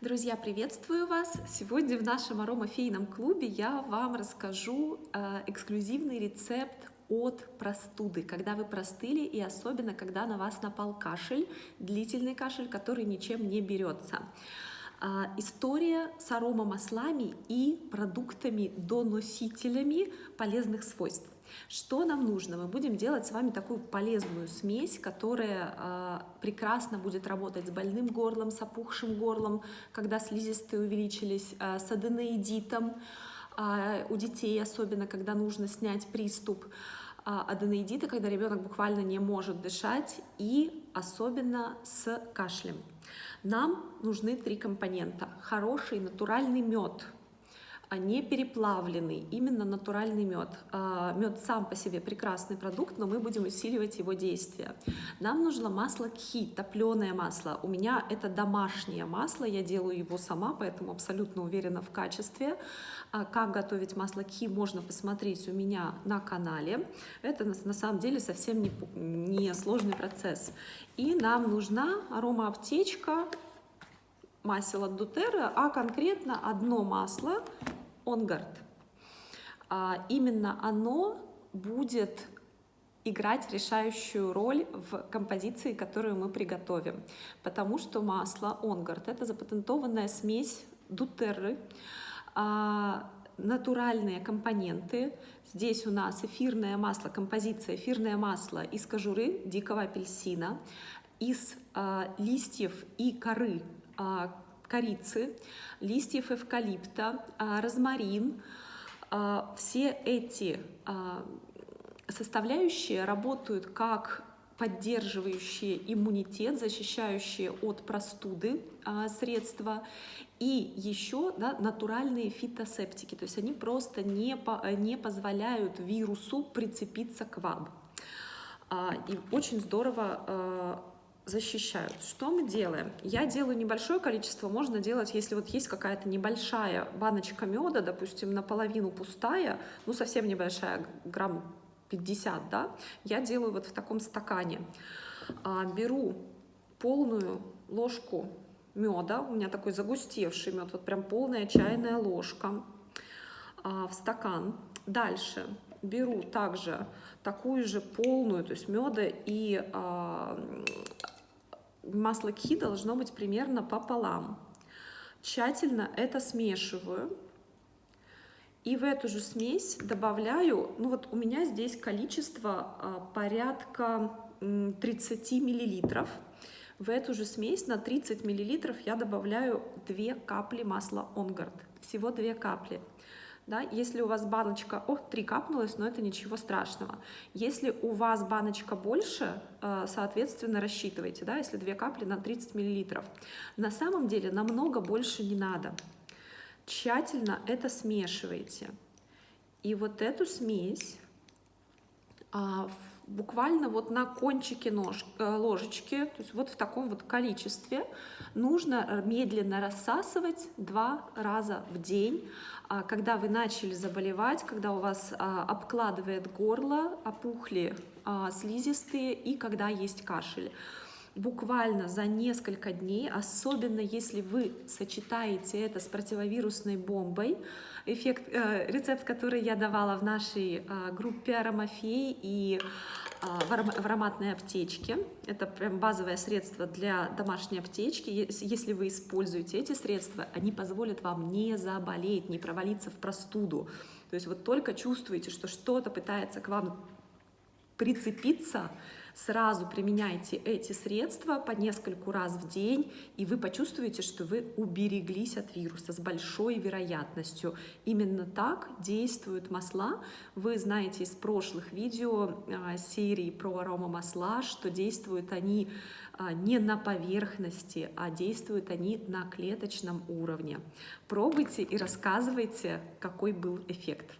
Друзья, приветствую вас! Сегодня в нашем аромафейном клубе я вам расскажу эксклюзивный рецепт от простуды, когда вы простыли и особенно когда на вас напал кашель, длительный кашель, который ничем не берется. История с аромамаслами и продуктами-доносителями полезных свойств. Что нам нужно? Мы будем делать с вами такую полезную смесь, которая прекрасно будет работать с больным горлом, с опухшим горлом, когда слизистые увеличились, с аденоидитом, у детей особенно, когда нужно снять приступ аденоидита, когда ребенок буквально не может дышать, и особенно с кашлем. Нам нужны 3 компонента. Хороший натуральный мед, не переплавленный, именно натуральный мед. Мед сам по себе прекрасный продукт, но мы будем усиливать его действие. Нам нужно масло кхи, топленое масло. У меня это домашнее масло, я делаю его сама, поэтому абсолютно уверена в качестве. Как готовить масло кхи, можно посмотреть у меня на канале. Это на самом деле совсем не сложный процесс. И нам нужна аромааптечка масел от doTERRA, а конкретно одно масло On Guard. Именно оно будет играть решающую роль в композиции, которую мы приготовим, потому что масло On Guard — это запатентованная смесь doTERRA, натуральные компоненты. Здесь у нас эфирное масло, композиция эфирное масло из кожуры дикого апельсина, из листьев и коры корицы, листьев эвкалипта, розмарин. Все эти составляющие работают как поддерживающие иммунитет, защищающие от простуды средства, и еще натуральные фитосептики, то есть они просто не позволяют вирусу прицепиться к вам. И очень здорово защищают. Что мы делаем? Я делаю небольшое количество, можно делать, если вот есть какая-то небольшая баночка меда, допустим, наполовину пустая, ну совсем небольшая, грамм 50, да, я делаю вот в таком стакане. Беру полную ложку меда, у меня такой загустевший мед, вот прям полная чайная ложка в стакан. Дальше беру также такую же полную, то есть меда и масло кхи должно быть примерно пополам. Тщательно это смешиваю. И в эту же смесь добавляю, ну вот у меня здесь количество порядка 30 миллилитров. В эту же смесь на 30 миллилитров я добавляю 2 капли масла On Guard. Всего 2 капли. Да, если у вас баночка, 3 капнулось, но это ничего страшного. Если у вас баночка больше, соответственно, рассчитывайте, да, если 2 капли на 30 миллилитров. На самом деле намного больше не надо. Тщательно это смешиваете. И вот эту смесь буквально вот на кончике ложечки, то есть вот в таком вот количестве, нужно медленно рассасывать 2 раза в день. Когда вы начали заболевать, когда у вас обкладывает горло, опухли слизистые и когда есть кашель. Буквально за несколько дней, особенно если вы сочетаете это с противовирусной бомбой, рецепт, который я давала в нашей группе Аромафей и в ароматной аптечке. Это прям базовое средство для домашней аптечки. Если вы используете эти средства, они позволят вам не заболеть, не провалиться в простуду. То есть вот только чувствуете, что что-то пытается к вам прицепиться, сразу применяйте эти средства по нескольку раз в день, и вы почувствуете, что вы убереглись от вируса с большой вероятностью. Именно так действуют масла. Вы знаете из прошлых видео серии про аромамасла, что действуют они не на поверхности, а действуют они на клеточном уровне. Пробуйте и рассказывайте, какой был эффект.